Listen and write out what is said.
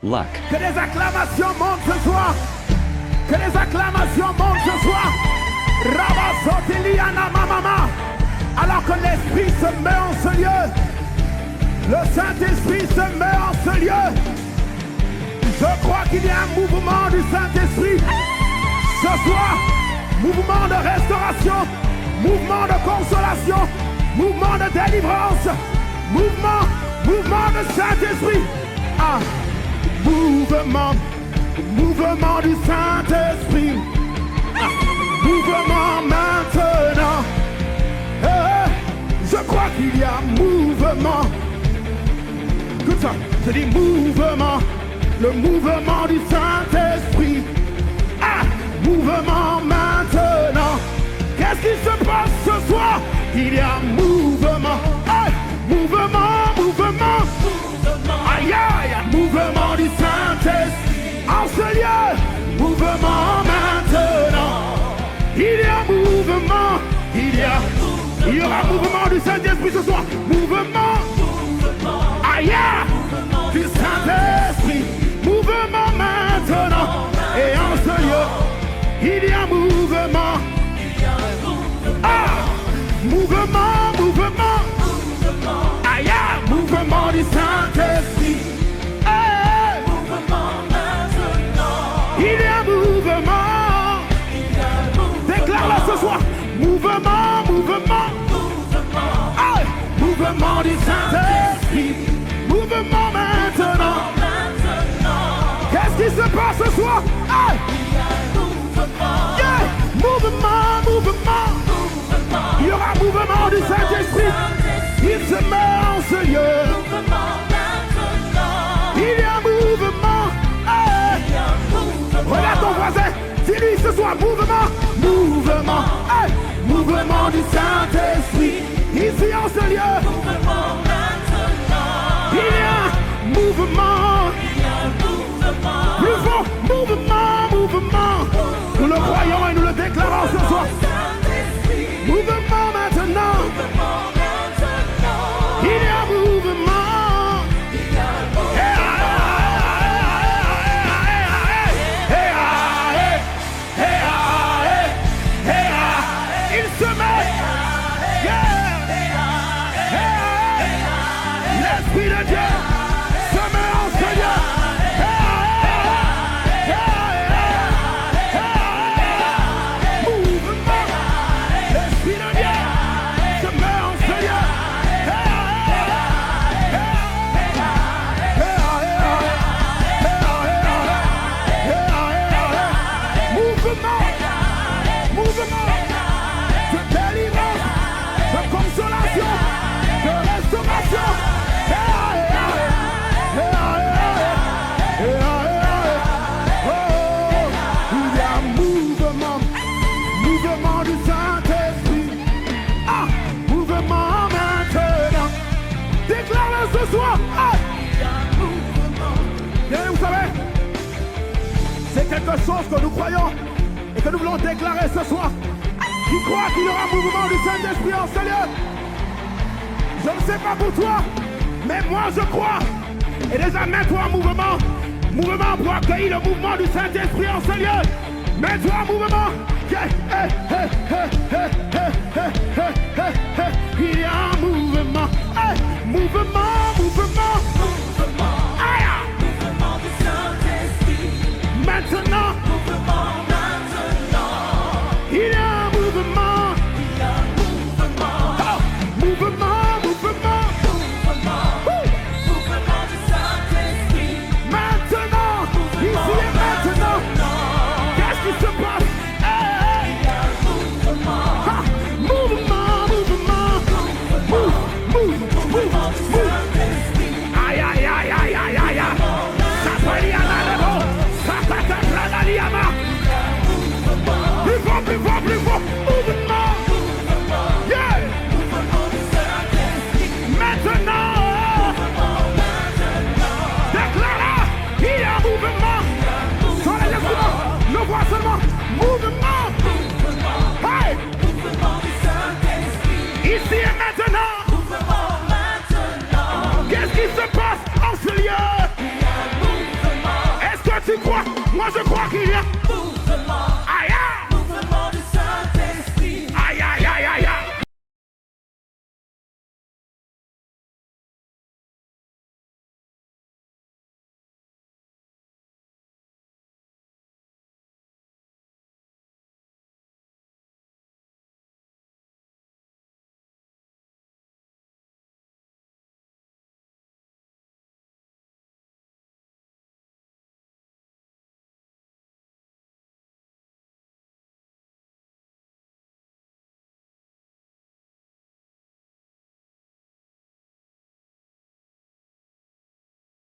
luck. Que les acclamations montent ce soir. Que les acclamations montent ce soir. Rabasoteliana mamama. Alors que l'Esprit se met en ce lieu. Le Saint-Esprit se met en ce lieu. Je crois qu'il y a un mouvement du Saint-Esprit. Ce soir, mouvement de restauration, mouvement de consolation, mouvement de délivrance, mouvement de Saint-Esprit. Ah, mouvement du Saint-Esprit. Ah, mouvement maintenant. Je crois qu'il y a mouvement. Écoute ça, je dis mouvement. Le mouvement du Saint-Esprit. Ah, mouvement maintenant. Qu'est-ce qui se passe ce soir? Il y a mouvement. Ah, mouvement. Aïe, aïe, mouvement du Saint-Esprit. En ce lieu, mouvement maintenant. Il y a mouvement. Il y aura mouvement du Saint-Esprit ce soir. Mouvement. Aïe, du Saint-Esprit. Mouvement maintenant. Et en ce lieu, il y a mouvement. Ah, mouvement. Aïe, mouvement du Saint-Esprit. Hey. Il y a mouvement. Déclare-le ce soir. Mouvement. Hey. Mouvement du Saint-Esprit. Mouvement maintenant. Qu'est-ce qui se passe ce soir? Hey. Yeah. Mouvement. Il y aura mouvement du Saint-Esprit. Il se met en ce lieu. Il y a mouvement. Hey. Regarde ton voisin. Dis-lui ce soir mouvement. Hey. Mouvement du Saint-Esprit. Ici en ce lieu. Il y a mouvement. Plus fort, mouvement. Nous le croyons et nous le déclarons ce soir. Mouvement maintenant. Il y a mouvement. Il se met. L'Esprit de Dieu se met en ce lieu. Quelque chose que nous croyons et que nous voulons déclarer ce soir. Qui croit qu'il y aura un mouvement du Saint-Esprit en ce lieu? Je ne sais pas pour toi, mais moi je crois. Et déjà mets-toi en mouvement. Mouvement pour accueillir le mouvement du Saint-Esprit en ce lieu. Mets-toi en mouvement. Il y a un mouvement. Mouvement. Maintenant, il y a un mouvement. Oh, mouvement. Du Saint-Esprit. Maintenant, ici et maintenant. Qu'est-ce qui se passe? Hey. Il y a un mouvement. Ah, mouvement. Mouvement du Saint-Esprit. Aïe. Tu crois? Moi je crois qu'il y a.